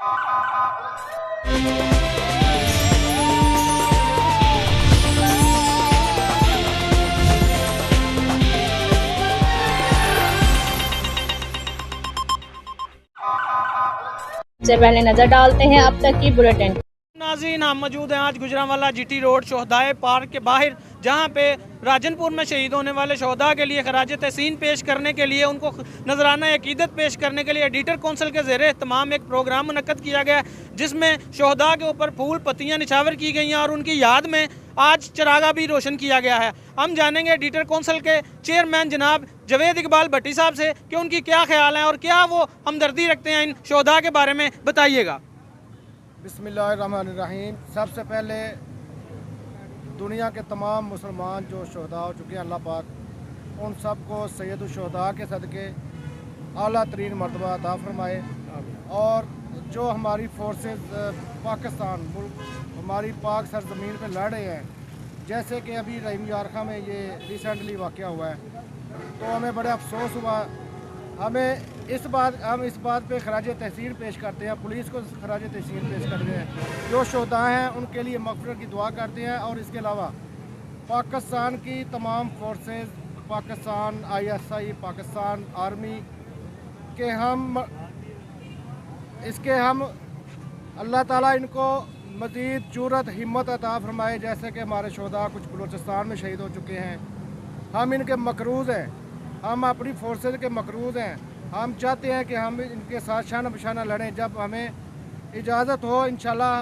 से पहले नजर डालते हैं अब तक की बुलेटिन। नाज़रीन, हम मौजूद हैं आज गुजरांवाला जीटी रोड शोहदाए पार्क के बाहर, जहां पे राजनपुर में शहीद होने वाले शोहदा के लिए खराज तहसीन पेश करने के लिए, उनको नजराना अकीदत पेश करने के लिए एडिटर कौंसिल के ज़ेरे एहतमाम एक प्रोग्राम मुनक्कद किया गया, जिसमें शोहदा के ऊपर फूल पत्तियां निछावर की गई हैं और उनकी याद में आज चरागा भी रोशन किया गया है। हम जानेंगे एडिटर कौंसिल के चेयरमैन जनाब जवेद इकबाल भट्टी साहब से कि उनकी क्या ख्याल हैं और क्या वो हमदर्दी रखते हैं इन शोहदा के बारे में, बताइएगा। बिस्मिल्लाहिर्रहमानिर्रहीम। सबसे पहले दुनिया के तमाम मुसलमान जो शोहदा हो चुके हैं, अल्लाह पाक उन सब को सैयद शुहदा के सदक़े आला तरीन मर्तबा अता फरमाए। और जो हमारी फोर्सेस पाकिस्तान मुल्क हमारी पाक सरजमीन पे लड़ रहे हैं, जैसे कि अभी रहीम यारखा में ये रिसेंटली वाक़या हुआ है, तो हमें बड़ा अफसोस हुआ। हम इस बात पे खराज तहसीन पेश करते हैं, पुलिस को खराज तहसीन पेश करते हैं, जो शोहदा हैं उनके लिए मग़फ़िरत की दुआ करते हैं। और इसके अलावा पाकिस्तान की तमाम forces, Pakistan ISI, Pakistan army के हम अल्लाह ताला इनको मज़ीद जुरत हिम्मत अता फरमाए। जैसे कि हमारे शोहदा कुछ बलूचिस्तान में शहीद हो चुके हैं, हम इनके मकरूज़ हैं, हम अपनी फोर्सेस के मकरूज़ हैं। हम चाहते हैं कि हम इनके साथ शाना बशाना लड़ें। जब हमें इजाज़त हो, इंशाल्लाह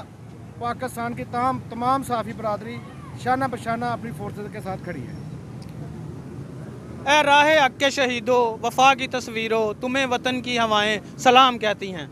पाकिस्तान की तमाम साफ़ी बरादरी शाना बशाना अपनी फोर्सेस के साथ खड़ी है। ए राहे हक़ के शहीदों, वफ़ा की तस्वीरों, तुम्हें वतन की हवाएं सलाम कहती हैं।